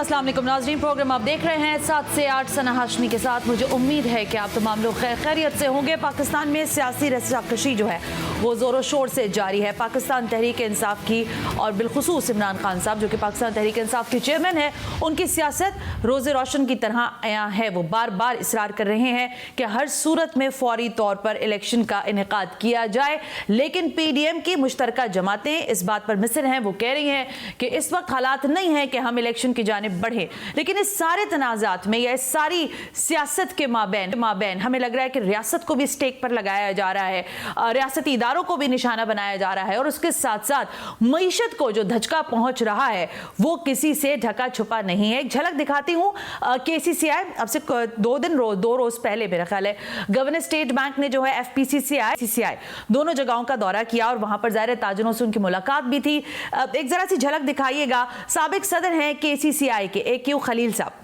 अस्सलाम वालेकुम नाज़रीन, प्रोग्राम आप देख रहे हैं 7 से 8 सना हाशमी के साथ। मुझे उम्मीद है कि आप तमाम लोग खैरियत से होंगे। पाकिस्तान में सियासी रस्साकशी जो है वो ज़ोरों शोर से जारी है। पाकिस्तान तहरीक इंसाफ की और बिलखुसूस इमरान खान साहब जो कि पाकिस्तान तहरीक इंसाफ के चेयरमैन है, उनकी सियासत रोज़े रोशन की तरह आया है। वो बार बार इसरार कर रहे हैं कि हर सूरत में फौरी तौर पर इलेक्शन का इनेकाद किया जाए, लेकिन PDM की मुश्तरका जमातें इस बात पर मिसर हैं। वो कह रही हैं कि इस वक्त हालात नहीं है कि हम इलेक्शन की जानिब बढ़े, लेकिन इस सारे तनाज़ात में या इस सारी सियासत के माबैन हमें लग रहा है कि रियासत को भी स्टेक पर लगाया जा रहा है, रियासती इदारों को भी निशाना बनाया जा रहा है, और उसके साथ साथ मईशत को जो धचका पहुंच रहा है वो किसी से ढका छुपा नहीं है। एक झलक दिखाती हूँ। KCCI अब से दो रोज पहले मेरा ख्याल है गवर्नर स्टेट बैंक ने जो है FPCCI दोनों जगहों का दौरा किया और वहां पर ज़ाहिर ताजरों से उनकी मुलाकात भी थी। एक जरा सी झलक दिखाइएगा। साबिक सदर हैं KCCI के AQ खलील साहब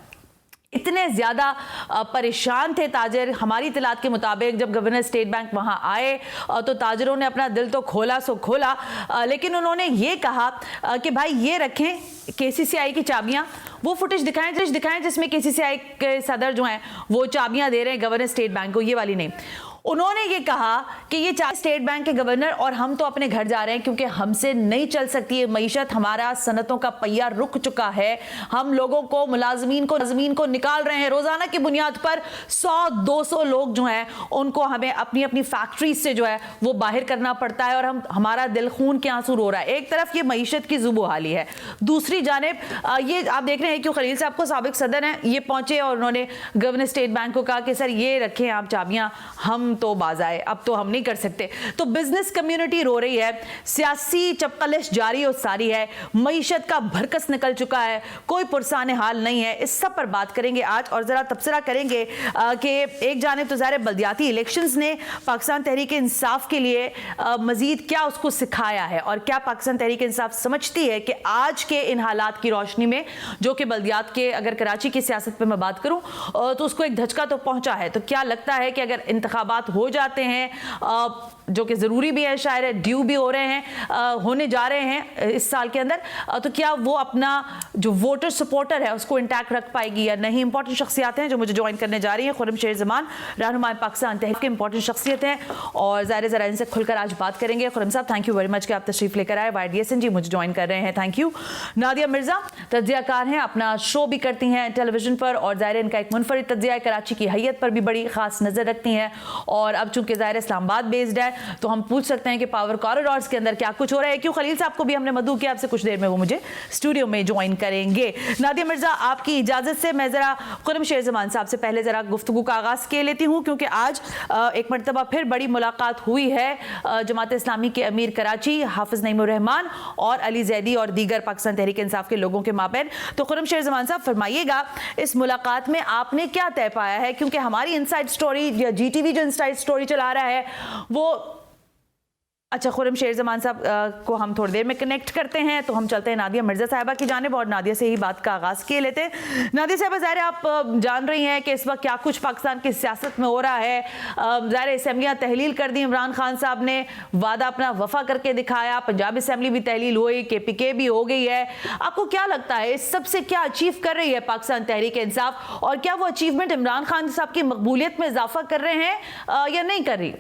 इतने ज़्यादा परेशान थे ताजिर, हमारी इतलात के मुताबिक जब गवर्नर स्टेट बैंक वहाँ आए तो ताजिरों ने अपना दिल तो खोला सो खोला, लेकिन उन्होंने ये कहा कि भाई ये रखें KCCI की चाबियाँ। वो फुटेज दिखाएं जिसमें KCCI के सदर जो हैं वो चाबियाँ दे रहे हैं गवर्नर स्टेट बैंक को, ये वाली नहीं। उन्होंने ये कहा कि ये स्टेट बैंक के गवर्नर और हम तो अपने घर जा रहे हैं क्योंकि हमसे नहीं चल सकती है मईशत, हमारा सनतों का पहिया रुक चुका है, हम लोगों को मुलाजमीन को निकाल रहे हैं। रोजाना की बुनियाद पर 100-200 लोग जो हैं उनको हमें अपनी अपनी फैक्ट्री से जो है वो बाहर करना पड़ता है, और हमारा दिल खून के आंसू रो रहा है। एक तरफ ये मईशत की जुबो हाली है, दूसरी जानिब ये आप देख रहे हैं कि खलील साहब को साबिक सदर हैं, ये पहुंचे और उन्होंने गवर्नर स्टेट बैंक को कहा कि सर ये रखें आप चाबियां, हम तो बाज आए, अब तो हम नहीं कर सकते। तो बिजनेस कम्युनिटी रो रही है, सियासी चपकलिश जारी और सारी है, मईशत का भरकस निकल चुका है, कोई पुरसाने हाल नहीं है। इस सब पर बात करेंगे आज और जरा तबसरा करेंगे कि एक जानिब तो ज़ाहिर बल्दियाती इलेक्शंस ने पाकिस्तान तहरीक इंसाफ के लिए मजीद क्या उसको सिखाया है, और क्या पाकिस्तान तहरीक इंसाफ समझती है कि आज के इन हालात की रोशनी में जो कि बल्दियात के, अगर कराची की सियासत पर मैं बात करूं तो उसको एक धचका तो पहुंचा है। तो क्या लगता है कि अगर इंतखाबात हो जाते हैं जो कि ज़रूरी भी है, शायद ड्यू भी हो रहे हैं, होने जा रहे हैं इस साल के अंदर, तो क्या वो अपना जो वोटर सपोर्टर है उसको इंटैक्ट रख पाएगी या नहीं। इंपॉर्टेंट शख्सियात हैं जो मुझे ज्वाइन करने जा रही हैं। खुर्रम शेर ज़मान रहनुमा पाकिस्तान तहरीक के इंपॉर्टेंट शख्सियत हैं और ज़ाहिर ज़रा इनसे खुलकर आज बात करेंगे। खुर्रम साहब थैंक यू वेरी मच कि आप तशरीफ़ लेकर आए। YDSN जी मुझे ज्वाइन कर रहे हैं, थैंक यू। नादिया मिर्ज़ा तज्ज़ियाकार हैं, अपना शो भी करती हैं टेलीविज़न पर, और ज़ाहिर इनका एक मुनफरिद तज्ज़िया है, कराची की हैयत पर भी बड़ी ख़ास नज़र रखती हैं, और अब चूंकि ज़ाहिर इस्लामाबाद बेस्ड है तो हम पूछ सकते हैं कि पावर कॉरिडोर्स के अंदर क्या कुछ हो रहा है। क्यों खलील साहब को भी हमने मदऊ किया, आपसे कुछ देर में वो मुझे स्टूडियो में ज्वाइन करेंगे। नादिया मिर्ज़ा आपकी इजाज़त से मैं ज़रा खुर्रम शेर ज़मान साहब से पहले ज़रा गुफ्तगू का आगाज़ के लेती हूँ, क्योंकि आज एक मरतबा फिर बड़ी मुलाकात हुई है जमात इस्लामी के अमीर कराची हाफिज़ नईमुर रहमान और अली जैदी और दीगर पाकिस्तान तहरीक इंसाफ के लोगों के माबैन। तो खुर्रम शेर ज़मान साहब फरमाइएगा, इस मुलाकात में आपने क्या तय पाया है, क्योंकि हमारी इनसाइड स्टोरी या GTV जो इनसाइड स्टोरी चला रहा है वो अच्छा। खुर्रम शेर ज़मान साहब को हम थोड़ी देर में कनेक्ट करते हैं, तो हम चलते हैं नादिया मिर्ज़ा साहिबा की जानिब और नादिया से ही बात का आगाज़ किए लेते हैं। नादिया साहिबा, ज़ाहिर आप जान रही हैं कि इस वक्त क्या कुछ पाकिस्तान की सियासत में हो रहा है। ज़ाहिर असम्बलियाँ तहलील कर दी, इमरान खान साहब ने वादा अपना वफा करके दिखाया, पंजाब असम्बली भी तहलील हुई, KPK भी हो गई है। आपको क्या लगता है इस सबसे क्या अचीव कर रही है पाकिस्तान तहरीक इंसाफ, और क्या वो अचीवमेंट इमरान खान साहब की मकबूलियत में इजाफा कर रहे हैं या नहीं कर रही?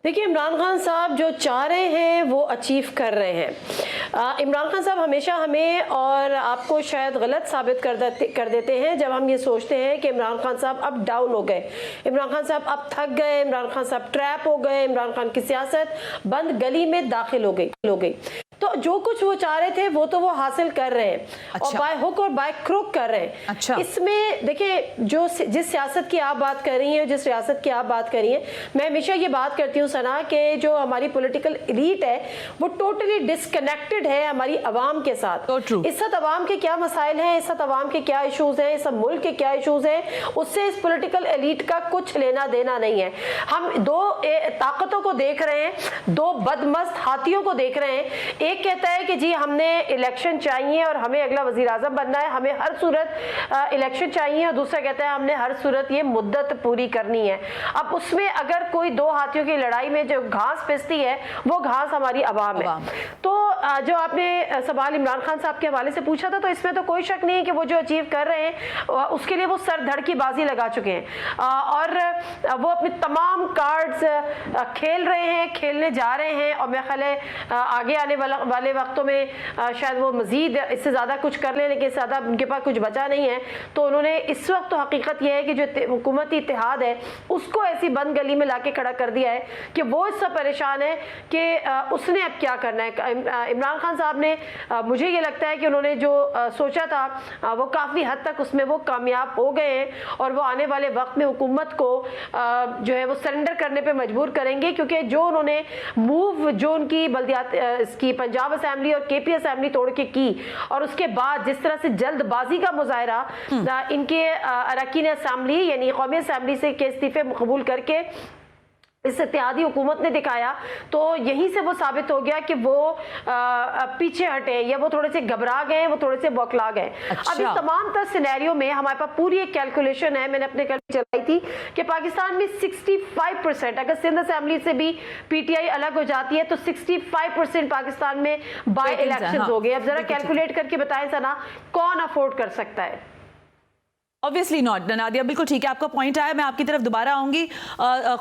देखिए, इमरान खान साहब जो चाह रहे हैं वो अचीव कर रहे हैं। इमरान खान साहब हमेशा हमें और आपको शायद गलत साबित कर देते हैं जब हम ये सोचते हैं कि इमरान खान साहब अब डाउन हो गए, इमरान खान साहब अब थक गए, इमरान खान साहब ट्रैप हो गए, इमरान खान की सियासत बंद गली में दाखिल हो गई। तो जो कुछ वो चाह रहे थे वो तो वो हासिल कर रहे हैं। अच्छा। और बाय हुक और बाय क्रुक कर रहे हैं। अच्छा। इसमें देखिए, जिस सियासत की आप बात कर रही हैं, जिस रियासत की आप बात कर रही हैं, मैं हमेशा ये बात करती हूँ सना कि जो हमारी पॉलिटिकल एलीट है वो टोटली डिसकनेक्टेड है हमारी आवाम के साथ। तो इस वक्त आवाम के क्या मसाइल हैं, इस वक्त आवाम के क्या इशूज हैं, इस मुल्क के क्या इशूज हैं, उससे इस पॉलिटिकल एलीट का कुछ लेना देना नहीं है। हम दो ताकतों को देख रहे हैं, दो बदमस्त हाथियों को देख रहे हैं। एक कहता है कि जी हमने इलेक्शन चाहिए और हमें अगला वजीर आजम बनना है, हमें हर सूरत इलेक्शन चाहिए, और दूसरा कहता है हमने हर सूरत ये मुद्दत पूरी करनी है। अब उसमें अगर कोई दो हाथियों की लड़ाई में जो घास पिसती है वो घास हमारी अवाम है। तो जो आपने सवाल इमरान खान साहब के हवाले से पूछा था, तो इसमें तो कोई शक नहीं है कि वो जो अचीव कर रहे हैं उसके लिए वो सर धड़ की बाजी लगा चुके हैं और वो अपने तमाम कार्ड्स खेल रहे हैं, खेलने जा रहे हैं, और मेरा ख्याल है आगे आने वाले वक्तों में शायद वो मजीद इससे ज़्यादा कुछ कर लें, लेकिन ज़्यादा उनके पास कुछ बचा नहीं है। तो उन्होंने इस वक्त तो हकीकत यह है कि जो हुकूमती इत्तेहाद है उसको ऐसी बंद गली में लाके खड़ा कर दिया है कि वो इससे परेशान है कि उसने अब क्या करना है। इमरान खान साहब ने मुझे ये लगता है कि उन्होंने जो सोचा था वो काफ़ी हद तक उसमें वो कामयाब हो गए हैं, और वो आने वाले वक्त में हुकूमत को जो है वो सरेंडर करने पे मजबूर करेंगे, क्योंकि जो उन्होंने मूव जो उनकी बल्दियात इसकी पंजाब असेंबली और केपी असेंबली तोड़ के की, और उसके बाद जिस तरह से जल्दबाजी का मुजाहरा इनके अरकान असेंबली यानी कौमी असेंबली से के इस्तीफे कबूल करके इस इत्तेहादी हुकूमत ने दिखाया, तो यहीं से वो साबित हो गया कि वो पीछे हटे या वो थोड़े से घबरा गए, वो थोड़े से बौखला गए। अच्छा। अब इस तमाम तर सिनेरियो में हमारे पास पूरी एक कैलकुलेशन है, मैंने अपने कल चलाई थी कि पाकिस्तान में 65% अगर सिंध असेंबली से भी पीटीआई अलग हो जाती है तो 65% पाकिस्तान में बाय इलेक्शन हो गए। अब जरा कैलकुलेट करके बताएं सना, कौन अफोर्ड कर सकता है? Obviously not. नादिया बिल्कुल ठीक है, आपका पॉइंट आया, मैं आपकी तरफ दोबारा आऊंगी।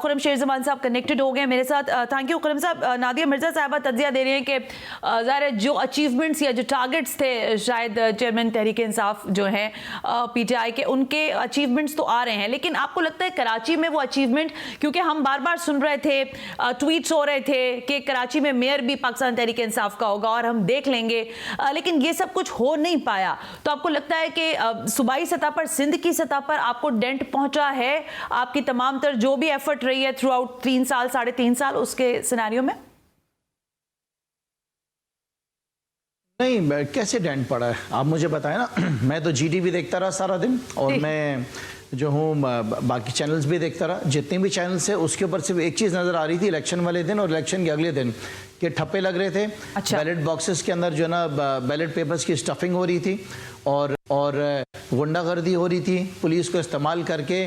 खुरम शेर जमान साहब कनेक्टेड हो गए मेरे साथ, थैंक यू खुरम साहब। नादिया मिर्जा साहबा तज्जिया दे रही हैं कि ज़ाहिर जो अचीवमेंट्स या जो टारगेट्स थे शायद चेयरमैन तहरीक इंसाफ जो हैं पीटीआई के, उनके अचीवमेंट्स तो आ रहे हैं, लेकिन आपको लगता है कराची में वो अचीवमेंट, क्योंकि हम बार बार सुन रहे थे, ट्वीट्स हो रहे थे कि कराची में मेयर भी पाकिस्तान तहरीक इंसाफ का होगा और हम देख लेंगे, लेकिन ये सब कुछ हो नहीं पाया, तो आपको लगता है कि सूबाई सतह पर, सिंध की सतह पर आपको डेंट पहुंचा है आपकी तमाम तर जो भी एफर्ट रही है थ्रू आउट 3 साल 3.5 साल उसके सिनेरियो में? नहीं, कैसे डेंट पड़ा है आप मुझे बताएं ना। मैं तो जीटीवी देखता रहा सारा दिन, और मैं जो हूँ बाकी चैनल्स भी देखता रहा, जितने भी चैनल्स है उसके ऊपर सिर्फ एक चीज़ नज़र आ रही थी इलेक्शन वाले दिन और इलेक्शन के अगले दिन, कि ठप्पे लग रहे थे। अच्छा। बैलेट बॉक्सेस के अंदर जो है ना बैलेट पेपर्स की स्टफिंग हो रही थी, और गुंडागर्दी हो रही थी पुलिस को इस्तेमाल करके,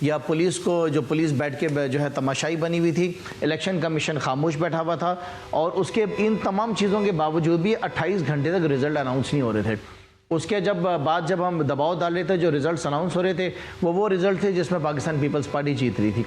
या पुलिस को जो पुलिस बैठ के जो है तमाशाई बनी हुई थी, इलेक्शन कमीशन खामोश बैठा हुआ था, और उसके इन तमाम चीज़ों के बावजूद भी 28 घंटे तक रिजल्ट अनाउंस नहीं हो रहे थे। उसके जब हम दबाव डाल रहे थे, जो रिजल्ट्स अनाउंस हो रहे थे वो रिजल्ट थे जिसमें पाकिस्तान पीपल्स पार्टी जीत रही थी।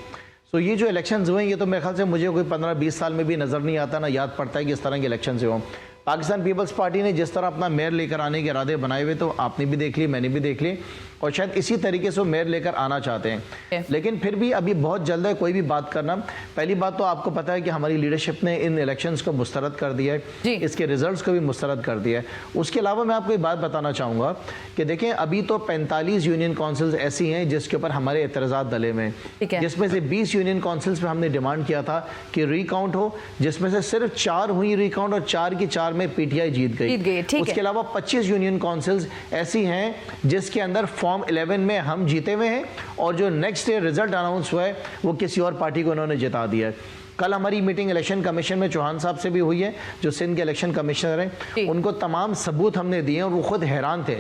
तो ये जो इलेक्शंस हुए, ये तो मेरे ख्याल से मुझे कोई 15-20 साल में भी नज़र नहीं आता, ना याद पड़ता है कि इस तरह के इलेक्शन से हों। पाकिस्तान पीपल्स पार्टी ने जिस तरह अपना मेयर लेकर आने के इरादे बनाए हुए, तो आपने भी देख ली, मैंने भी देख ली, और शायद इसी तरीके से वो मेयर लेकर आना चाहते हैं। लेकिन फिर भी अभी बहुत जल्द है कोई भी बात करना। पहली बात तो आपको पता है कि हमारी लीडरशिप ने इन इलेक्शंस को मुस्तरद कर दिया है, इसके रिजल्ट्स को भी मुस्तरद कर दिया है। उसके अलावा मैं आपको एक बात बताना चाहूँगा कि देखें, अभी तो 45 यूनियन काउंसिल्स ऐसी हैं जिसके ऊपर हमारे एतराज़ात डले में, जिसमें से 20 यूनियन काउंसिल्स में हमने डिमांड किया था कि रिकाउंट हो, जिसमें से सिर्फ 4 हुई रिकाउंट, और 4 की 4 में पीटीआई जीत गई। उसके अलावा 25 यूनियन काउंसिल्स ऐसी हैं जिसके अंदर फॉर्म 11 में हम जीते हुए हैं, और जो नेक्स्ट डे रिजल्ट अनाउंस हुआ है वो किसी और पार्टी को उन्होंने जिता दिया है। कल हमारी मीटिंग इलेक्शन कमीशन में चौहान साहब से भी हुई है, जो सिंध के इलेक्शन कमिश्नर हैं, उनको तमाम सबूत हमने दिए, और वो खुद हैरान थे,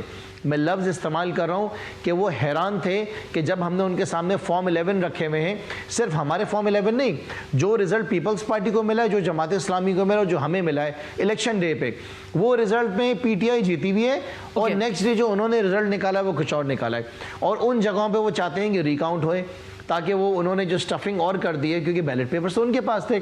मैं लफ्ज़ इस्तेमाल कर रहा हूँ कि वो हैरान थे कि जब हमने उनके सामने फॉर्म 11 रखे हुए हैं, सिर्फ हमारे फॉर्म 11 नहीं, जो रिज़ल्ट पीपल्स पार्टी को मिला है, जो जमात इस्लामी को मिला है, जो हमें मिला है इलेक्शन डे पे, वो रिज़ल्ट में पीटीआई जीती हुई है, और नेक्स्ट डे जो उन्होंने रिज़ल्ट निकाला है वो कुछ और निकाला है, और उन जगहों पर वो चाहते हैं कि रिकाउंट होए, ताकि वो उन्होंने जो स्टफिंग और कर दी है, क्योंकि बैलेट पेपर्स तो उनके पास थे।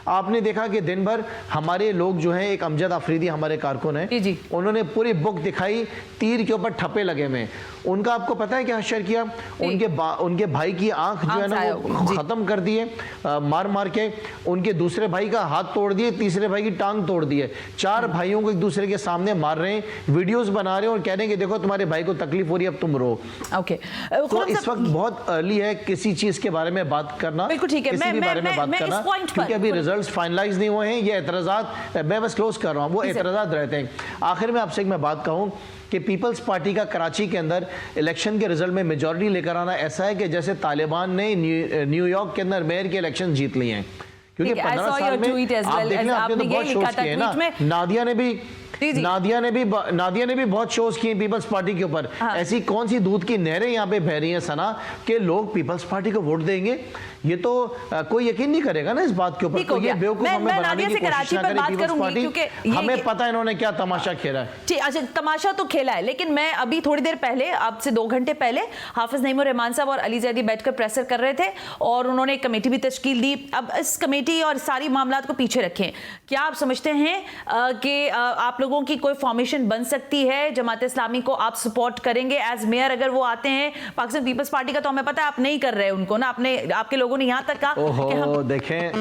आपने देखा कि दिन भर हमारे लोग जो हैं, एक अमजद अफरीदी हमारे कारकुन हैं, उन्होंने पूरी बुक दिखाई, तीर के ऊपर ठप्पे लगे हुए। उनका आपको पता है क्या हश्र किया? उनके भाई की आंख जो है ना वो ख़त्म कर दिए मार मार के, उनके दूसरे भाई का हाथ तोड़ दिए, तीसरे भाई की टांग तोड़ दी है, 4 भाइयों को एक दूसरे के सामने मार रहे हैं, वीडियोस बना रहे हैं और कह रहे हैं कि देखो तुम्हारे भाई को तकलीफ हो रही है, अब तुम रो। तो इस वक्त बहुत अर्ली है किसी चीज के बारे में बात करना, बिल्कुल ठीक है, किसी भी बारे में बात करना, क्योंकि अभी रिजल्ट्स फाइनलाइज नहीं हुए हैं। ये एतराज़ात मैं बस क्लोज कर रहा हूँ, वो एतराज़ात रहते हैं। आखिर में आपसे एक मैं बात कहूँ कि पीपल्स पार्टी का कराची के अंदर इलेक्शन के रिजल्ट में मेजॉरिटी लेकर आना ऐसा है कि जैसे तालिबान ने न्यूयॉर्क के अंदर मेयर के इलेक्शन जीत लिए हैं, क्योंकि 15 साल में आप देख लें, आपने तो बहुत शोज किए ना। नादिया ने भी बहुत शोज किए पीपल्स पार्टी के ऊपर। ऐसी कौन सी दूध की नहरें यहाँ पे बह रही हैं सना कि लोग पीपल्स पार्टी को वोट देंगे? ये तो कोई यकीन नहीं करेगा ना इस बात के ऊपर। तो ये बेवकूफ हमें बनाने की कोशिश ना करे पीपल्स पार्टी। हमें पता है इन्होंने क्या तमाशा खेला है। अच्छा, तमाशा तो खेला है, लेकिन मैं अभी थोड़ी देर पहले, अब से 2 घंटे पहले, हाफिज नईमुर रहमान साहब और अली जैदी बैठकर प्रेसर कर रहे थे और उन्होंने एक कमेटी भी तश्कील दी। अब इस कमेटी और सारी मामलात को पीछे रखें, क्या आप समझते हैं कि आप लोगों की कोई फॉर्मेशन बन सकती है? जमात इस्लामी को आप सपोर्ट करेंगे एज मेयर अगर वो आते हैं? पाकिस्तान पीपल्स पार्टी का तो हमें पता है आप नहीं कर रहे उनको ना, आपके लोगों ने यहां तक कहा कि हम देखें,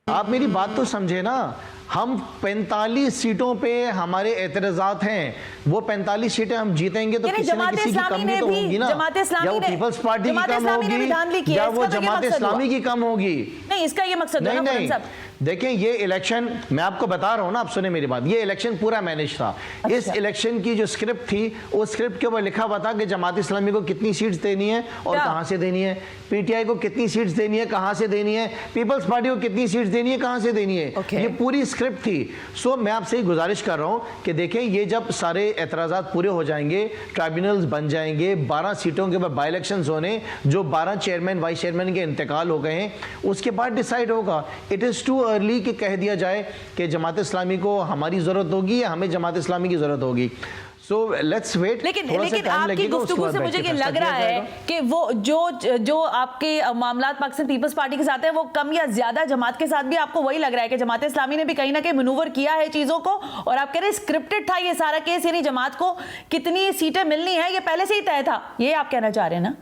आप मेरी बात तो समझे ना। हम 45 सीटों पे हमारे एतराजात हैं, वो 45 सीटें हम जीतेंगे तो किसी न किसी की कमी तो होगी ना। या वो पीपल्स पार्टी की कम होगी या वो जमात इस्लामी की कम होगी। नहीं, इसका ये मकसद है ना। देखें, ये इलेक्शन मैं आपको बता रहा हूं ना, आप सुने मेरी बात, ये इलेक्शन पूरा मैनेज था। अच्छा। इस इलेक्शन की जो स्क्रिप्ट थी, उस स्क्रिप्ट के ऊपर लिखा हुआ था कि जमात इस्लामी को कितनी सीट्स देनी है और कहां से देनी है, पीटीआई को कितनी सीट्स देनी है, कहां से देनी है, पीपल्स पार्टी को कितनी सीट्स देनी है, कहां से देनी है। ये पूरी स्क्रिप्ट थी। सो मैं आपसे गुजारिश कर रहा हूं कि देखें, ये जब सारे एतराजात पूरे हो जाएंगे, ट्राइब्यूनल्स बन जाएंगे, 12 सीटों के ऊपर बाई इलेक्शंस होने, जो 12 चेयरमैन वाइस चेयरमैन के इंतकाल हो गए हैं, उसके बाद डिसाइड होगा। इट इज टू अर्ली कि कह दिया जाए कि जमात इस्लामी को हमारी जरूरत होगी या हमें जमात इस्लामी की जरूरत होगी। So let's wait। लेकिन आपकी गुफ्तगू से मुझे ये लग रहा है कि वो जो आपके मामलात पाकिस्तान पीपल्स पार्टी के साथ है वो कम या ज्यादा जमात के साथ भी आपको वही लग रहा है कि जमात इस्लामी ने भी कहीं ना कहीं मनूवर किया है चीजों को, और आप कह रहे हैं स्क्रिप्टेड था ये सारा केस, यानी जमात को कितनी सीटें मिलनी है ये पहले से ही तय था, ये आप कहना चाह रहे हैं ना?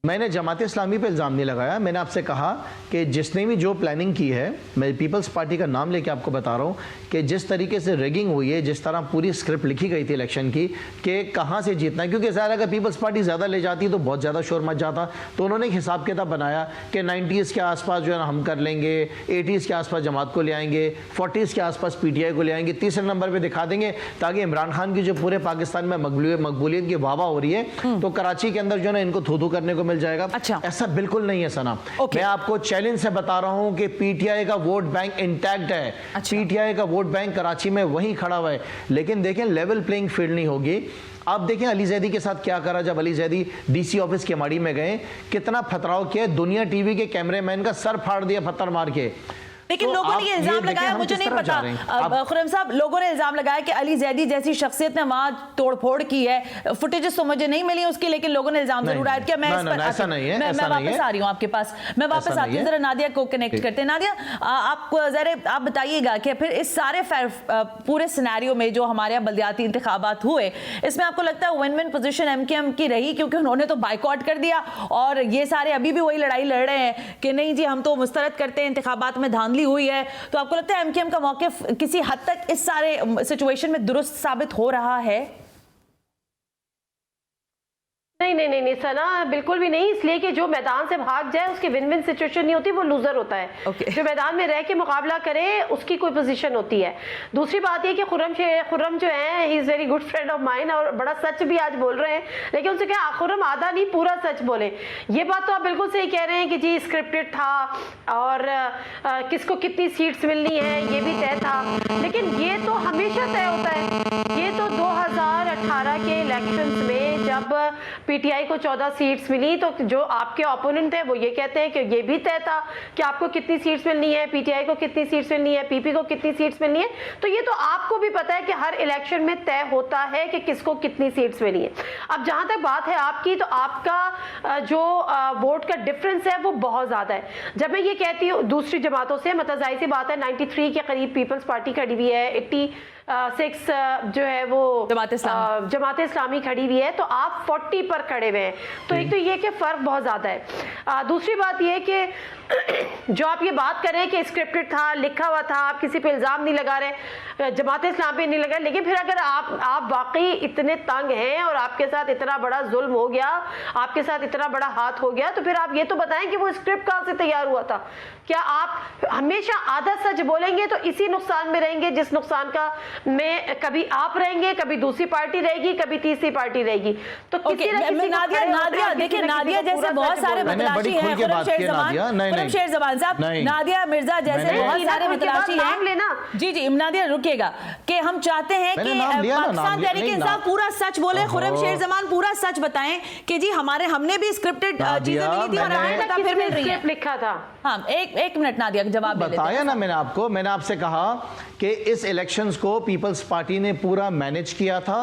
मैंने जमात इस्लामी पे इल्ज़ाम नहीं लगाया। मैंने आपसे कहा कि जिसने भी जो प्लानिंग की है, मैं पीपल्स पार्टी का नाम लेके आपको बता रहा हूँ कि जिस तरीके से रेगिंग हुई है, जिस तरह पूरी स्क्रिप्ट लिखी गई थी इलेक्शन की कि कहाँ से जीतना है, क्योंकि ज़ाहिर अगर पीपल्स पार्टी ज़्यादा ले जाती तो बहुत ज़्यादा शोर मच जाता। तो उन्होंने एक हिसाब किताब बनाया कि 90s के आसपास जो है ना हम कर लेंगे, 80s के आसपास जमात को ले आएंगे, 40s के आसपास पीटीआई को ले आएंगे, तीसरे नंबर पर दिखा देंगे, ताकि इमरान खान की जो पूरे पाकिस्तान में मकबूलियत की वाह हो रही है तो कराची के अंदर जो है ना इनको थू करने को मिल जाएगा। अच्छा। ऐसा बिल्कुल नहीं है सना। मैं आपको चैलेंज से बता रहा हूं कि पीटीआई का वोट बैंक इंटैक्ट है। अच्छा। पीटीआई का वोट बैंक कराची में वहीं खड़ा हुआ है, लेकिन देखें लेवल प्लेइंग फील्ड नहीं होगी। आप देखें अली जैदी के साथ क्या करा, जब अली जैदी डीसी ऑफिस के माड़ी में गए, कितना फतराव किया, दुनिया टीवी के कैमरेमैन का सर फाड़ दिया पत्थर मार के। लेकिन तो लोगों ने ये इल्जाम लगाया, मुझे नहीं पता खुर्रम साहब, लोगों ने इल्जाम लगाया कि अली जैदी जैसी शख्सियत ने वहां तोड़फोड़ की है। फुटेजेस तो मुझे नहीं मिली उसकी, लेकिन लोगों ने इल्जाम जरूर आयद किया। मैं वापस आ रही हूँ आपके पास, मैं वापस आती हूँ, जरा नादिया को कनेक्ट करते हैं। नादिया, आप बताइएगा कि फिर इस सारे पूरे सिनेरियो में जो हमारे यहाँ बल्दियाती इंतखाबात हुए, इसमें आपको लगता है विन विन पोजीशन एमकेएम की रही, क्योंकि उन्होंने तो बाइकआउट कर दिया और ये सारे अभी भी वही लड़ाई लड़ रहे हैं कि नहीं जी हम तो मुस्तरद करते हैं, इंतखाबात में धांधली हुई है। तो आपको लगता है एमकेएम का मौक़िफ़ किसी हद तक इस सारे सिचुएशन में दुरुस्त साबित हो रहा है? नहीं सना, बिल्कुल भी नहीं। इसलिए कि जो मैदान से भाग जाए उसकी विन विन सिचुएशन नहीं होती, वो लूजर होता है। जो मैदान में रह के मुकाबला करे उसकी कोई पोजीशन होती है। दूसरी बात ये कि खुर्रम जो है, he is very good friend of mine और बड़ा सच भी आज बोल रहे हैं, लेकिन उनसे क्या खुर्रम आधा नहीं पूरा सच बोले। ये बात तो आप बिल्कुल सही कह रहे हैं कि जी स्क्रिप्टेड था और किसको कितनी सीट्स मिलनी है ये भी तय था, लेकिन ये तो हमेशा तय होता है। ये तो 2018 के इलेक्शन में जब पीटीआई को 14 सीट्स मिली तो जो आपके ओपोनेंट है वो ये कहते हैं कि ये भी तय था कि आपको कितनी सीट्स मिलनी है, पीटीआई को कितनी सीट्स मिलनी है, पीपी को कितनी सीट्स मिलनी है। तो ये तो आपको भी पता है कि हर इलेक्शन में तय होता है कि किसको कितनी सीट्स मिलनी है। अब जहां तक बात है आपकी, तो आपका जो वोट का डिफरेंस है वो बहुत ज्यादा है। जब मैं ये कहती हूँ दूसरी जमातों से, मतलब जाहिर सी बात है 93 के करीब पीपल्स पार्टी खड़ी हुई है, 86 जो है वो जमात इस्लामी खड़ी हुई है, तो आप 40 पर खड़े हुए हैं। तो एक तो ये कि फर्क बहुत ज्यादा है। दूसरी बात ये कि जो आप ये बात कर रहे हैं कि स्क्रिप्टेड था, लिखा हुआ था, आप किसी पे इल्जाम नहीं लगा रहे, जमात इस्लाम पे नहीं लगा, लेकिन फिर अगर आप वाकई इतने तंग हैं और आपके साथ इतना बड़ा जुल्म हो गया, आपके साथ इतना बड़ा हाथ हो गया, तो फिर आप ये तो बताएं कि वो स्क्रिप्ट कहां से तैयार हुआ था। क्या आप हमेशा आधा सच बोलेंगे तो इसी नुकसान में रहेंगे जिस नुकसान का में कभी आप रहेंगे, कभी दूसरी पार्टी रहेगी, कभी तीसरी पार्टी रहेगी। तो किसी ना किसी नादिया देखिए, नादिया जैसे बहुत सारे मतलाशी हैं, खुरमशेर जमान साहब, नादिया मिर्जा जैसे बहुत सारे मतलाशी हैं। जी नादिया रुकिएगा, कि हम चाहते हैं कि पाकिस्तान तहरीक इंसाफ पूरा सच बोले, खुरमशेर जमान पूरा सच बताएं कि जी हमने भी स्क्रिप्टेड चीजें मिली थी और हमें पता फिर मिल रही है। लिखा था। हाँ, एक मिनट नादिया जवाब बताया ना मैंने आपसे कहा कि इस इलेक्शंस को पीपल्स पार्टी ने पूरा मैनेज किया था,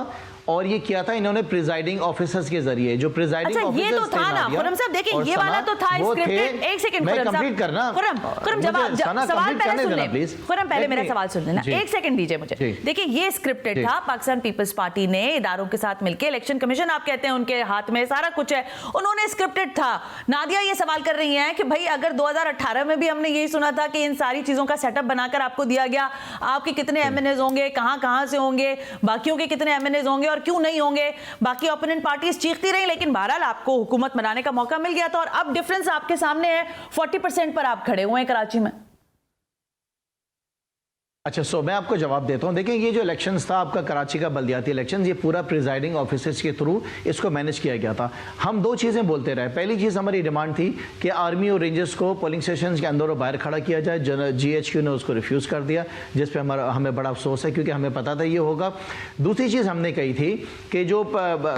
और ये किया था इन्होंने प्रिजाइडिंग ऑफिसर्स के जरिए, जो प्रिजाइडिंग ऑफिसर्स ये तो था ना खुरम साहब, देखिए ये वाला तो था स्क्रिप्टेड। एक सेकंड मैं कंप्लीट करना, खुरम जवाब सवाल पहले सुन ले, खुरम पहले मेरा सवाल सुन लेना, एक सेकंड दीजिए मुझे। देखिए ये स्क्रिप्टेड था, पाकिस्तान पीपल्स पार्टी ने इदारों के साथ मिलकर, इलेक्शन कमीशन आप कहते हैं उनके हाथ में सारा कुछ है, उन्होंने स्क्रिप्टेड था। नादिया ये सवाल कर रही हैं कि भाई अगर 2018 में भी हमने यही सुना था कि इन सारी चीजों का सेटअप बनाकर आपको दिया गया, आपके कितने एमएनएज होंगे, कहां से होंगे, बाकियों के कितने एमएनएज होंगे और क्यों नहीं होंगे, बाकी ओपोनेंट पार्टीज चीखती रही, लेकिन बहरहाल आपको हुकूमत बनाने का मौका मिल गया था, और अब डिफरेंस आपके सामने है, 40% पर आप खड़े हुए हैं कराची में। अच्छा, सो मैं आपको जवाब देता हूं। देखिए ये जो इलेक्शंस था आपका कराची का बल्दियाती इलेक्शंस, ये पूरा प्रिजाइडिंग ऑफिसर्स के थ्रू इसको मैनेज किया गया था। हम दो चीज़ें बोलते रहे। पहली चीज़ हमारी डिमांड थी कि आर्मी और रेंजर्स को पोलिंग स्टेशन के अंदर और बाहर खड़ा किया जाए। GHQ ने उसको रिफ्यूज़ कर दिया, जिस पर हमें बड़ा अफसोस है, क्योंकि हमें पता था ये होगा। दूसरी चीज़ हमने कही थी कि जो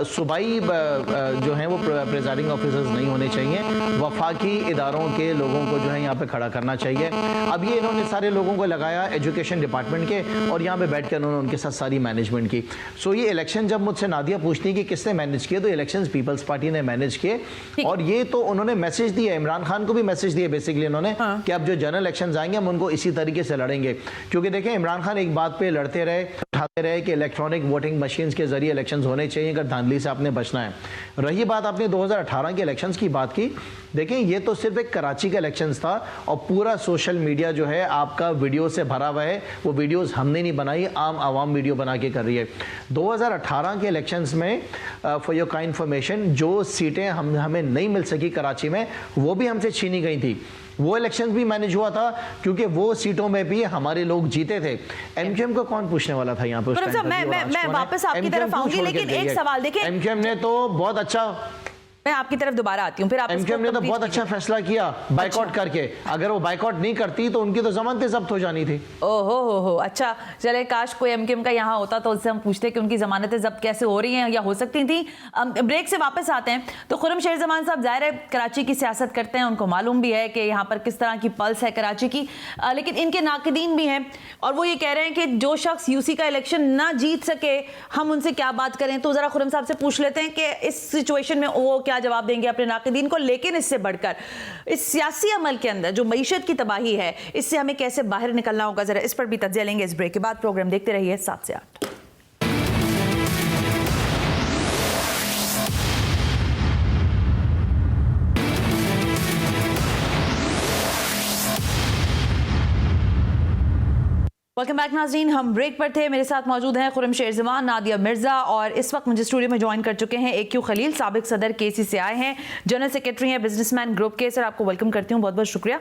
सूबाई जो हैं वो प्रिजाइडिंग ऑफिसर्स नहीं होने चाहिए, वफाकी इदारों के लोगों को जो है यहाँ पर खड़ा करना चाहिए। अब ये इन्होंने सारे लोगों को लगाया एजुकेशन डिपार्टमेंट के, और यहाँ पे बैठ कर उन्होंने उनके साथ सारी मैनेजमेंट की। सो ये इलेक्शन जब मुझसे नादिया पूछती है कि किसने मैनेज किया, तो इलेक्शंस पीपल्स पार्टी ने मैनेज किए, और ये तो उन्होंने मैसेज दिया, इमरान खान को भी मैसेज दिया बेसिकली उन्होंने, कि अब जो जनरल इलेक्शंस आएंगे हम उनको इसी तरीके से लड़ेंगे। क्योंकि देखें इमरान खान एक बात पे लड़ते रहे, उठाते रहे कि इलेक्ट्रॉनिक वोटिंग मशीन्स के जरिए इलेक्शंस होने चाहिए अगर धांधली से आपने बचना है। रही बात आपने 2018 के इलेक्शंस की बात की, देखें ये तो सिर्फ एक कराची का इलेक्शंस था, और पूरा सोशल मीडिया जो है आपका वीडियो से भरा हुआ है। वो वीडियोस हमने नहीं बनाई, आम आवाम वीडियो बना के कर रही है। 2018 के इलेक्शंस में फॉर योर काइंड इन्फॉर्मेशन, जो सीटें हमें नहीं मिल सकी कराची में, वो भी हमसे छीनी गई थी। वो इलेक्शन भी मैनेज हुआ था, क्योंकि वो सीटों में भी हमारे लोग जीते थे। एमक्यूएम को कौन पूछने वाला था यहाँ पे? मैं वापस आपकी तरफ आऊंगी, लेकिन एक सवाल देखिए, एमक्यूएम ने तो बहुत अच्छा, मैं आपकी तरफ दोबारा आती हूँ, फिर आप एमक्यूएम ने तो बहुत अच्छा फैसला किया बाइकआउट करके। अगर वो बाइकआउट नहीं करती तो उनकी तो जमानतें जब्त हो जानी थी। ओहो, अच्छा चले, काश कोई एमक्यूएम का यहाँ होता तो उससे हम पूछते कि उनकी जमानतें जब्त कैसे हो रही हैं या हो सकती थी। ब्रेक से वापस आते हैं तो खुरमशेर जमान साहब जाहिर है कराची की सियासत करते हैं, उनको मालूम भी है कि यहाँ पर किस तरह की पल्स है कराची की, लेकिन इनके नाकदीन भी हैं, और वो ये कह रहे हैं कि जो शख्स यूसी का इलेक्शन ना जीत सके हम उनसे क्या बात करें। तो जरा खुरम साहब से पूछ लेते हैं कि इस सिचुएशन में वो क्या जवाब देंगे अपने नाक़िदीन को। लेकिन इससे बढ़कर इस सियासी अमल के अंदर जो मईशत की तबाही है, इससे हमें कैसे बाहर निकलना होगा, जरा इस पर भी तज्ज़िया लेंगे इस ब्रेक के बाद। प्रोग्राम देखते रहिए 7 से 8। वेलकम बैक नाज़रीन, हम ब्रेक पर थे। मेरे साथ मौजूद हैं खुरमशेर ज़मान, नादिया मिर्ज़ा, और इस वक्त मुझे स्टूडियो में ज्वाइन कर चुके हैं AQ खलील, साबिक सदर KC से आए हैं, जनरल सेक्रेटरी हैं बिजनेसमैन ग्रुप के। सर आपको वेलकम करती हूँ, बहुत बहुत शुक्रिया।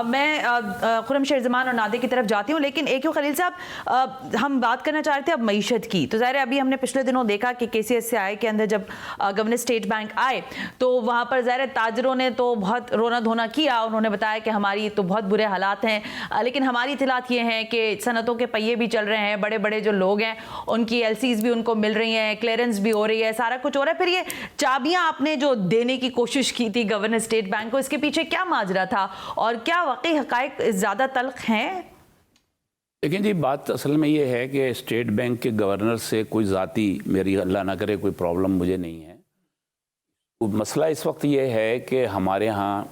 मैं खुरमशेर ज़मान और नादिया की तरफ जाती हूँ, लेकिन AQ खलील साहब हम बात करना चाह रहे थे अब मईशत की। तो ज़ाहिर है अभी हमने पिछले दिनों देखा कि KCSI के अंदर जब गवर्नर स्टेट बैंक आए तो वहाँ पर ज़ाहिर ताजरों ने तो बहुत रोना धोना किया, उन्होंने बताया कि हमारी तो बहुत बुरे हालात हैं, लेकिन हमारी इत्तलात ये हैं कि सनतों के पहिए भी चल रहे हैं, बड़े बड़े जो लोग हैं उनकी LCs भी उनको मिल रही हैं, क्लियरेंस भी हो रही है, सारा कुछ हो रहा है। फिर ये चाबियां आपने जो देने की कोशिश की थी गवर्नर स्टेट बैंक को, इसके पीछे क्या माजरा था और क्या वाकई हकायक ज्यादा तल्ख हैं? देखिए जी, बात असल में ये है कि स्टेट बैंक के गवर्नर से कोई ज़ाती मेरी अल्लाह ना करे कोई प्रॉब्लम मुझे नहीं है। मसला इस वक्त ये है कि हमारे यहाँ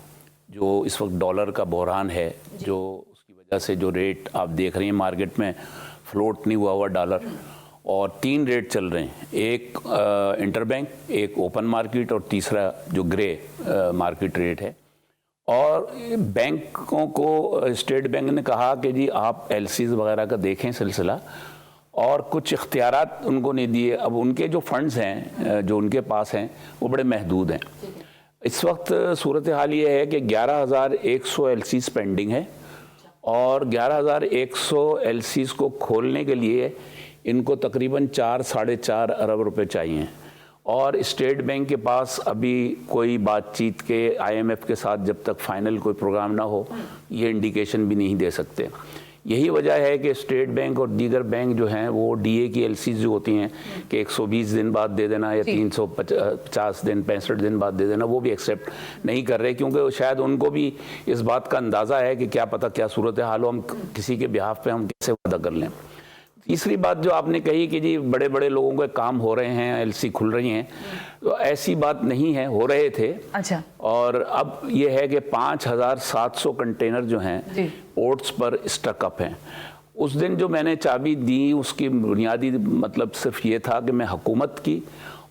जो इस वक्त डॉलर का बहरान है, जो उसकी वजह से जो रेट आप देख रही हैं मार्केट में फ्लोट नहीं हुआ डॉलर, और 3 रेट चल रहे हैं, एक इंटरबैंक, एक ओपन मार्केट और तीसरा जो ग्रे मार्केट रेट है। और बैंकों को स्टेट बैंक ने कहा कि जी आप LCs वगैरह का देखें सिलसिला, और कुछ इख्तियारात उनको नहीं दिए। अब उनके जो फंड्स हैं जो उनके पास हैं वो बड़े महदूद हैं। इस वक्त सूरत हाल ये है कि 11,100 LCs पेंडिंग है, और 11,100 LCs को खोलने के लिए इनको तकरीबन 4 साढ़े 4 अरब रुपए चाहिए। और स्टेट बैंक के पास अभी कोई बातचीत के IMF के साथ जब तक फाइनल कोई प्रोग्राम ना हो, ये इंडिकेशन भी नहीं दे सकते। यही वजह है कि स्टेट बैंक और दीगर बैंक जो हैं वो DA की LCs जो होती हैं कि 120 दिन बाद दे देना या 350 दिन 65 दिन बाद दे देना, वो भी एक्सेप्ट नहीं कर रहे, क्योंकि शायद उनको भी इस बात का अंदाज़ा है कि क्या पता क्या सूरत हाल हो, हम किसी के बिहाफ पे हम कैसे वादा कर लें। तीसरी बात जो आपने कही कि जी बड़े बड़े लोगों के काम हो रहे हैं, LC खुल रही हैं, तो ऐसी बात नहीं है, हो रहे थे। अच्छा। और अब ये है कि 5700 कंटेनर जो हैं पोर्ट्स पर स्टक अप हैं। उस दिन जो मैंने चाबी दी उसकी बुनियादी मतलब सिर्फ ये था कि मैं हुकूमत की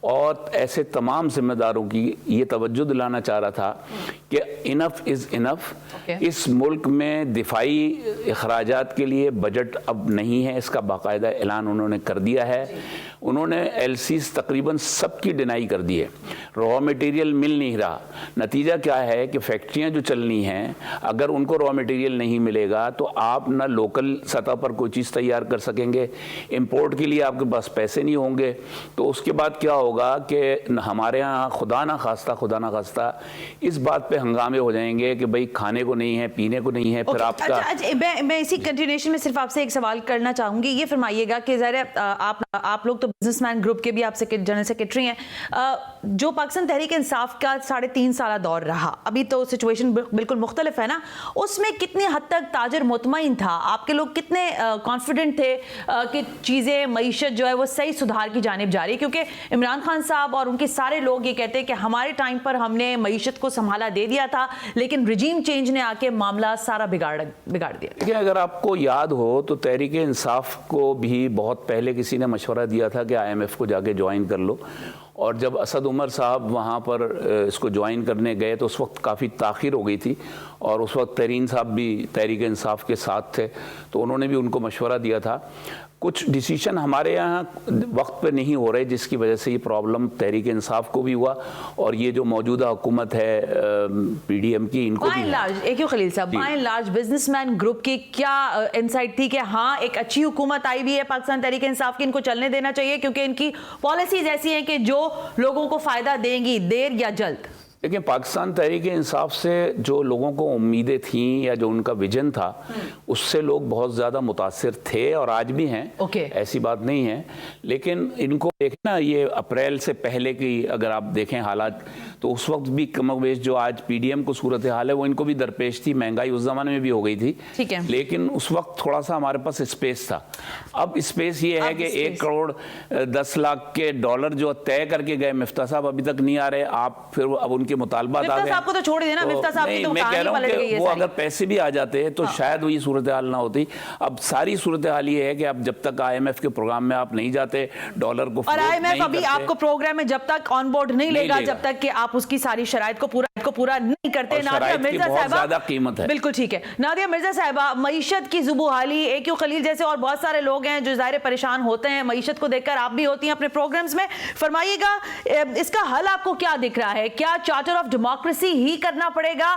और ऐसे तमाम जिम्मेदारों की ये तवज्जो दिलाना चाह रहा था कि इनफ इज़ इनफ। इस मुल्क में दिफाई अखराजात के लिए बजट अब नहीं है, इसका बाकायदा ऐलान उन्होंने कर दिया है। उन्होंने LCs तकरीबन सबकी डिनाई कर दी है, रॉ मटेरियल मिल नहीं रहा। नतीजा क्या है कि फैक्ट्रियां जो चलनी हैं, अगर उनको रॉ मटेरियल नहीं मिलेगा तो आप ना लोकल सतह पर कोई चीज़ तैयार कर सकेंगे, इंपोर्ट के लिए आपके पास पैसे नहीं होंगे। तो उसके बाद क्या होगा कि हमारे यहाँ खुदा ना खास्ता इस बात पे हंगामे हो जाएंगे कि भाई खाने को नहीं है, पीने को नहीं है। फिर आपका मैं इसी कंटिन्यूएशन में सिर्फ आपसे एक सवाल करना चाहूंगी, ये फरमाइएगा कि ज़रा आप लोग तो बिजनेसमैन ग्रुप के भी आप जनरल सेक्रेटरी हैं, जो पाकिस्तान तहरीक इंसाफ का 3.5 साल दौर रहा, अभी तो सिचुएशन बिल्कुल मुख्तलिफ है ना, उसमें कितनी हद तक ताजर मुतमईन था? आपके लोग कितने कॉन्फिडेंट थे कि चीज़ें मईशत जो है वो सही सुधार की जानिब जा रही है? क्योंकि इमरान खान साहब और उनके सारे लोग ये कहते हैं कि हमारे टाइम पर हमने मईशत को संभाला दे दिया था, लेकिन रिजीम चेंज ने आके मामला सारा बिगाड़ दिया। देखिए, अगर आपको याद हो तो तहरीक इंसाफ को भी बहुत पहले किसी ने मशवरा दिया था कि IMF को जाके ज्वाइन कर लो, और जब असद उमर साहब वहाँ पर इसको ज्वाइन करने गए तो उस वक्त काफ़ी ताख़ीर हो गई थी, और उस वक्त तरीन साहब भी तहरीक इंसाफ के साथ थे, तो उन्होंने भी उनको मशवरा दिया था। कुछ डिसीशन हमारे यहाँ वक्त पे नहीं हो रहे, जिसकी वजह से ये प्रॉब्लम तहरीक इंसाफ को भी हुआ, और ये जो मौजूदा हुकूमत है PDM की, इनको भी एक खलील साहब, by and large businessman group की क्या इंसाइट थी कि हाँ एक अच्छी हुकूमत आई भी है पाकिस्तान तहरीक इंसाफ की, इनको चलने देना चाहिए क्योंकि इनकी पॉलिसीज ऐसी हैं कि जो लोगों को फायदा देंगी देर या जल्द? देखिए, पाकिस्तान तहरीक इंसाफ से जो लोगों को उम्मीदें थीं या जो उनका विजन था, उससे लोग बहुत ज़्यादा मुतासिर थे और आज भी हैं। ऐसी बात नहीं है, लेकिन इनको देखना, ये अप्रैल से पहले की अगर आप देखें हालात, तो उस वक्त भी कमोबेश जो आज PDM को सूरत हाल है वो इनको भी दरपेश थी। महंगाई उस ज़माने में भी हो गई थी, ठीक है, लेकिन उस वक्त थोड़ा सा हमारे पास स्पेस था। अब स्पेस ये है कि 1 करोड़ 10 लाख के डॉलर जो तय करके गए मिफ्ता साहब अभी तक नहीं आ रहे। आप फिर अब उनके मुतालबात आ गए, आपको तो छोड़ देना, मिफ्ता साहब की तो मैं कह रहा हूँ कि वो अगर पैसे भी आ जाते तो शायद वही सूरत हाल ना होती। अब सारी सूरत हाल ये है कि अब जब तक IMF के प्रोग्राम में आप नहीं जाते, डॉलर को, और IMF अभी आपको प्रोग्राम में जब तक ऑन बोर्ड नहीं लेगा, जब तक कि आप उसकी सारी शराइत को पूरा नहीं करते। नादिया मिर्जा साहिबा, कीमत है, बिल्कुल ठीक है। नादिया मिर्जा साहिबा, मईशत की जुबूहाली, AQ खलील जैसे और बहुत सारे लोग हैं जो ज़ाहिर परेशान होते हैं मईशत को देखकर, आप भी होती हैं अपने प्रोग्राम्स में, फरमाइएगा इसका हल आपको क्या दिख रहा है? क्या चार्टर ऑफ डेमोक्रेसी ही करना पड़ेगा?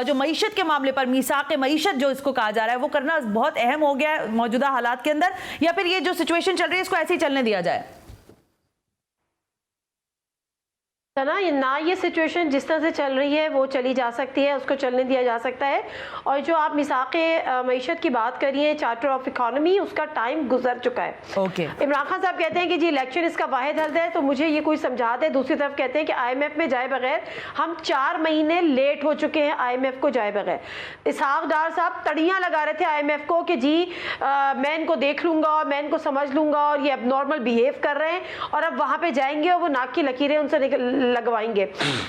जो मईशत के मामले पर मीसाक मईशत जो इसको कहा जा रहा है वो करना बहुत अहम हो गया है मौजूदा हालात के अंदर, या फिर ये जो सिचुएशन चल रही है इसको ऐसे ही चलने दिया जाए? ना ये सिचुएशन जिस तरह से चल रही है वो चली जा सकती है, उसको चलने दिया जा सकता है। और जो आप मिसाक़े मईशत की बात करिए, चार्टर ऑफ इकोनॉमी, उसका टाइम गुजर चुका है। इमरान खान साहब कहते हैं कि जी इलेक्शन इसका वाहिद हल है, तो मुझे ये कोई समझा दे। दूसरी तरफ कहते हैं कि IMF में जाए बगैर हम 4 महीने लेट हो चुके हैं IMF को जाए बगैर। इसहाक डार साहब तड़ियाँ लगा रहे थे IMF को कि जी मैं इनको देख लूँगा और मैं इनको समझ लूँगा और ये अब नॉर्मल बिहेव कर रहे हैं, और अब वहाँ पर जाएंगे और वो नाक की लकीरें उनसे लगवाएंगे।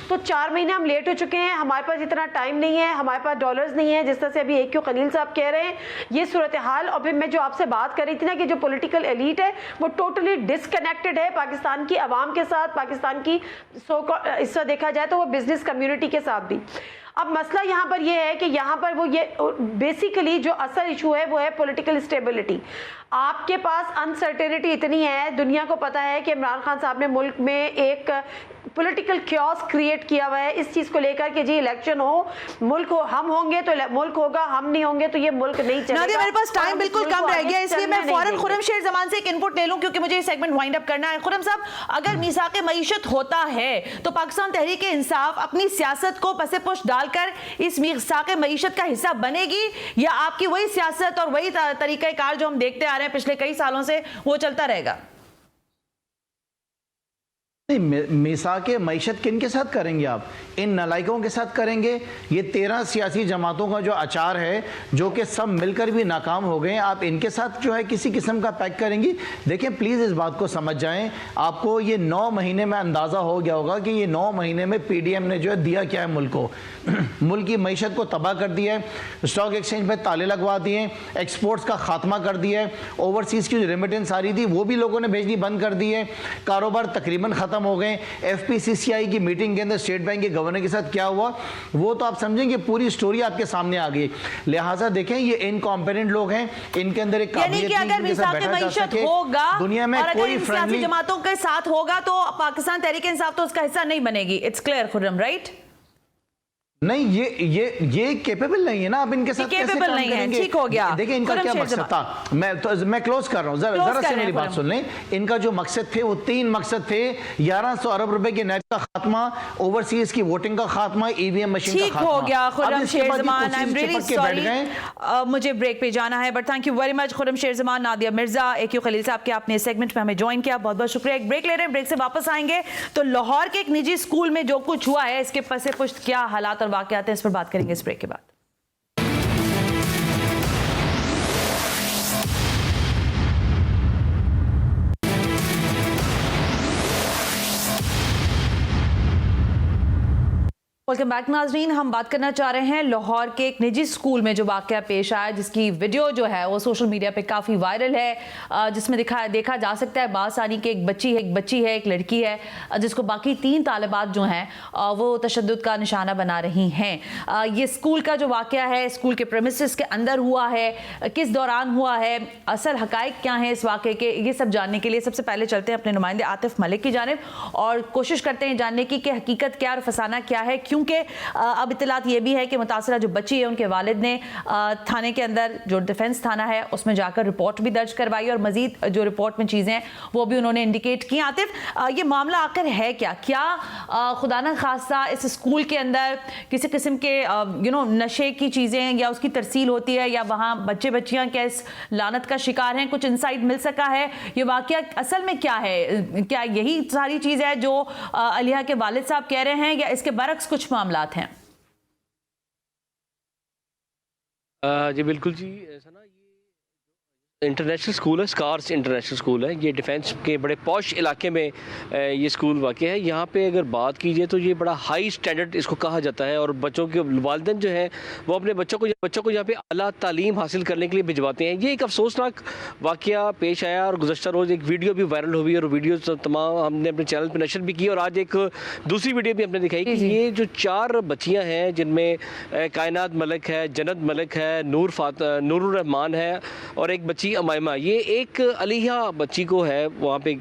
तो 4 महीने हम लेट हो चुके हैं, हमारे पास इतना टाइम नहीं है, हमारे पास डॉलर्स नहीं है, जिस तरह से अभी AQ खलील साहब कह रहे हैं, ये सूरत हाल। और फिर मैं जो आपसे बात कर रही थी ना कि जो पॉलिटिकल एलीट है वो टोटली डिसकनेक्टेड है पाकिस्तान की आवाम के साथ, पाकिस्तान की इस तरह देखा जाए तो वो बिजनेस कम्युनिटी के साथ भी। अब मसला यहाँ पर यह है कि यहाँ पर वो ये बेसिकली जो असल इशू है वो है पॉलिटिकल स्टेबिलिटी। आपके पास अनसर्टेनिटी इतनी है, दुनिया को पता है कि इमरान खान साहब ने मुल्क में एक पॉलिटिकल क्योस क्रिएट किया हुआ है इस चीज को लेकर कि जी इलेक्शन हो, मुल्क हो, हम होंगे तो मुल्क होगा, हम नहीं होंगे तो ये मुल्क नहीं चलेगा। नादिया, मेरे पास टाइम बिल्कुल कम रह गया, इसलिए मैं फौरन खुर्रम शेर जमान से एक इनपुट ले लूं क्योंकि मुझे ये सेगमेंट वाइंड अप करना है। खुर्रम साहब, अगर मीसाक मईशत होता है तो पाकिस्तान तहरीक इंसाफ अपनी सियासत को पसे पुश डालकर इस मीसाक मईशत का हिस्सा बनेगी, या आपकी वही सियासत और वही तरीक़ाकार जो हम देखते आ रहे हैं पिछले कई सालों से वो चलता रहेगा? मीसाक मईशत किन के साथ करेंगे आप? इन नलायकों के साथ करेंगे? ये 13 सियासी जमातों का जो अचार है जो कि सब मिलकर भी नाकाम हो गए, आप इनके साथ जो है किसी किस्म का पैक करेंगी? देखिए प्लीज़ इस बात को समझ जाएं, आपको ये 9 महीने में अंदाज़ा हो गया होगा कि ये 9 महीने में पीडीएम ने जो है दिया क्या है मुल्क को। मुल्क की मईशत को तबाह कर दिया है, स्टॉक एक्सचेंज पर ताले लगवा दिए, एक्सपोर्ट्स का खात्मा कर दिया है, ओवरसीज़ की जो रेमिटेंस आ रही थी वो भी लोगों ने भेजनी बंद कर दी है, कारोबार तकरीबन ख़त्म हो गए। एफपीसीसीआई की मीटिंग के अंदर स्टेट बैंक के गवर्नर के साथ क्या हुआ वो तो आप समझेंगे, पूरी स्टोरी आपके सामने आ गई। लिहाजा देखें ये इनकॉम्पिटेंट लोग हैं, इनके अंदर एक काबिलियत नहीं है कि बैठा जा सके। दुनिया में कोई फ्रेंडली जमातों के साथ होगा तो पाकिस्तान तहरीक इंसाफ तो उसका हिस्सा नहीं बनेगी। It's clear Khurram, right? नहीं, ये केपेबल नहीं है ना, आप इनके साथ कैसे काम करेंगे? ठीक हो गया। देखिए इनका क्या मकसद था, मैं क्लोज कर रहा हूं, जरा से मेरी बात सुन लें। इनका जो मकसद थे वो 3 मकसद थे: 1100 अरब रुपए के नेट का खात्मा, ओवरसीज की वोटिंग का खात्मा, ईवीएम मशीन का खात्मा। ठीक हो गया खुर्रम शेर Zaman, I am really sorry, मुझे ब्रेक पे जाना है, but thank you very much Khurram शेर जमान, नादिया मिर्जा, AQ खलील साहब के आपने सेगमेंट में हमें ज्वाइन किया, बहुत बहुत शुक्रिया। एक ब्रेक ले रहे हैं, ब्रेक से वापस आएंगे तो लाहौर के एक निजी स्कूल में जो कुछ हुआ है इसके पसे पुश्त क्या हालात और वाकयात हैं इस पर बात करेंगे इस ब्रेक के बाद। वेलकम बैक नाजरीन, हम बात करना चाह रहे हैं लाहौर के एक निजी स्कूल में जो वाकया पेश आया, जिसकी वीडियो जो है वो सोशल मीडिया पे काफ़ी वायरल है, जिसमें देखा जा सकता है बासानी की एक बच्ची है, एक लड़की है, जिसको बाकी 3 तालिबात जो हैं वो तशद्दुद का निशाना बना रही हैं। ये स्कूल का जो वाकया है स्कूल के प्रेमिसेस के अंदर हुआ है, किस दौरान हुआ है, असल हकाइक क्या है इस वाकये के, ये सब जानने के लिए सबसे पहले चलते हैं अपने नुमाइंदे आतिफ मलिक की जानिब और कोशिश करते हैं जानने की कि हकीकत क्या और फसाना क्या है, क्योंकि अब इत्तलात ये भी है कि मुतासरा जो बच्ची है उनके वालिद ने थाने के अंदर जो डिफेंस थाना है उसमें जाकर रिपोर्ट भी दर्ज करवाई और मजीद जो रिपोर्ट में चीज़ें हैं वो भी उन्होंने इंडिकेट की। आतिफ, ये मामला आखिर है क्या खुदा न खास्ता इस स्कूल के अंदर किसी किस्म के नशे की चीज़ें या उसकी तरसील होती है, या वहाँ बच्चियाँ क्या इस लानत का शिकार हैं? कुछ इंसाइट मिल सका है? ये वाकया असल में क्या है? क्या यही सारी चीज़ है जो अलिया के वालिद साहब कह रहे हैं, या इसके बरक्स कुछ मामलात हैं? जी बिल्कुल जी, ऐसा ना, ये इंटरनेशनल स्कूल है, स्कार्स इंटरनेशनल स्कूल है, ये डिफेंस के बड़े पॉश इलाके में ये स्कूल वाक़या है। यहाँ पे अगर बात कीजिए तो ये बड़ा हाई स्टैंडर्ड इसको कहा जाता है, और बच्चों के वालिदैन जो है वो अपने बच्चों को यहाँ पे आला तालीम हासिल करने के लिए भिजवाते हैं। ये एक अफसोसनाक वाक़या पेश आया और गुज़श्ता रोज़ एक वीडियो भी वायरल हुई और वीडियो तमाम हमने अपने चैनल पर नशर भी की, और आज एक दूसरी वीडियो भी हमने दिखाई कि ये जो 4 बच्चियाँ हैं जिनमें कायनात मलिक है, जन्नत मलिक है, नूरुर रहमान है और एक बच्ची अमायमा, ये एक अलिया बच्ची को है वहाँ पे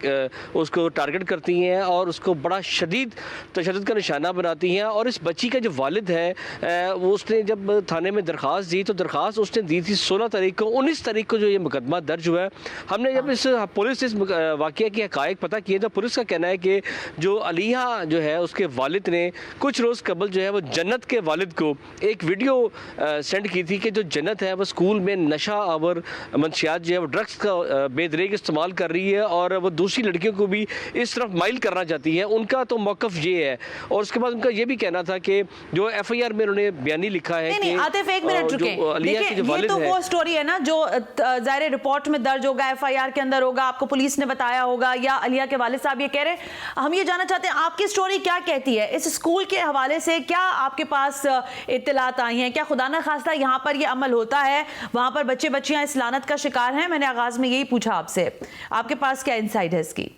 उसको टारगेट करती हैं और उसको बड़ा शदीद तशद्दुद का निशाना बनाती हैं। और इस बच्ची का जो वालिद है वो उसने जब थाने में दरख्वास्त दी तो दरख्वास्त उसने दी थी 16 तारीख को। 19 तारीख को जो ये मुकदमा दर्ज हुआ है, हमने जब पुलिस इस वाक़या की हक़ाइक़ पता किए तो पुलिस का कहना है कि जो अलिया जो है उसके वालिद ने कुछ रोज़ कबल जो है वो जन्नत के वालिद को एक वीडियो सेंड की थी कि जो जन्नत है वो स्कूल में नशा आवर मंशियात जो है वो ड्रग्स का बेदरेग इस्तेमाल कर रही है और वो दूसरी लड़कियों को भी इस तरफ माइल करना चाहती है। उनका तो मौक़िफ़ ये है, और उसके बाद उनका ये भी कहना था कि जो FIR में उन्होंने बयानी लिखा है कि आतिफ एक मिनट रुके, ये तो वो स्टोरी है ना जो ज़ाहिर रिपोर्ट में दर्ज होगा, FIR के अंदर होगा, आपको पुलिस ने बताया होगा, या अलिया के वालिद साहब ये कह रहे हैं। हम ये जानना चाहते हैं आपकी स्टोरी क्या कहती है इस स्कूल के हवाले से? क्या आपके पास इत्तलात आई हैं? क्या खुदा न खास्ता यहाँ पर ये अमल होता है, वहाँ पर बच्चियाँ इस लानत का शिकार हैं? मैंने आगाज में यही पूछा आपसे, आपके पास क्या इंसाइट है इसकी?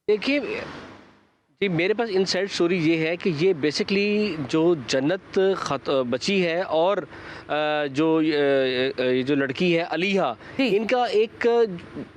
देखिए जी मेरे पास इनसाइड स्टोरी ये है कि ये बेसिकली जो जन्नत बची है और ये जो लड़की है अलीहा, इनका एक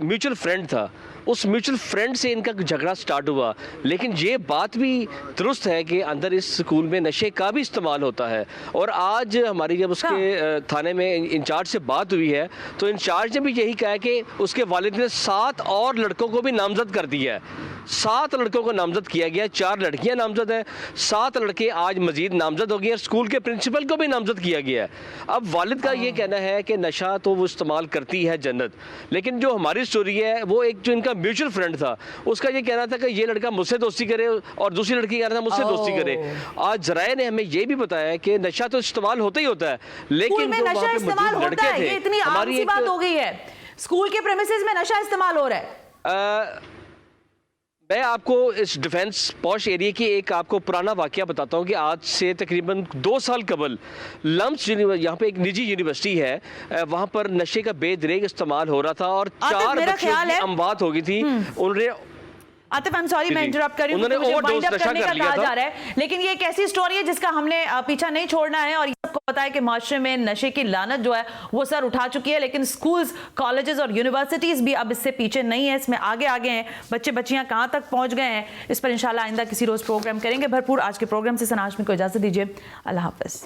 म्यूचुअल फ्रेंड था। उस म्यूचुअल फ्रेंड से इनका झगड़ा स्टार्ट हुआ, लेकिन ये बात भी दुरुस्त है कि अंदर इस स्कूल में नशे का भी इस्तेमाल होता है। और आज हमारी जब उसके थाने में इंचार्ज से बात हुई है तो इंचार्ज ने भी यही कहा कि उसके वालिद ने 7 और लड़कों को भी नामजद कर दिया है। 7 लड़कों को नामजद किया गया, 4 लड़कियां नामजद हैं, 7 लड़के आज मजीद नामजद हो गए और स्कूल के प्रिंसिपल को भी नामजद किया गया है। अब वालिद का ये कहना है कि नशा तो वो इस्तेमाल करती है जन्नत, लेकिन जो हमारी स्टोरी है वो एक जो इनका म्यूचुअल फ्रेंड था उसका ये कहना था कि ये लड़का मुझसे दोस्ती करे और दूसरी लड़की कहना था मुझसे दोस्ती करे। आज जराये ने हमें ये भी बताया कि नशा तो इस्तेमाल होता ही होता है, लेकिन जो वहाँ पे मौजूद लड़के थे, ये इतनी आम सी बात हो गई है, स्कूल के प्रेमिसेस में नशा इस्तेमाल हो रहा है। मैं आपको इस डिफेंस पॉश एरिया की एक आपको पुराना वाकया बताता हूँ कि आज से तकरीबन 2 साल कबल लम्स यहाँ पे एक निजी यूनिवर्सिटी है, वहाँ पर नशे का बेदरेग इस्तेमाल हो रहा था और 4 बच्चों की अमवात हो गई थी। उन्होंने आतिफ, आई एम सॉरी मैं इंटरप्ट कर रही हूं, मुझे वाइंड अप करने का कहा जा रहा है, लेकिन ये एक ऐसी स्टोरी है जिसका हमने पीछा नहीं छोड़ना है। और सबको पता है कि माशरे में नशे की लानत जो है वो सर उठा चुकी है, लेकिन स्कूल्स, कॉलेजेस और यूनिवर्सिटीज भी अब इससे पीछे नहीं है, इसमें आगे आगे हैं। बच्चे बच्चियां कहां तक पहुंच गए हैं इस पर इंशाल्लाह आइंदा किसी रोज प्रोग्राम करेंगे भरपूर। आज के प्रोग्राम से सना हाशमी को इजाजत दीजिए, अल्लाह हाफिज।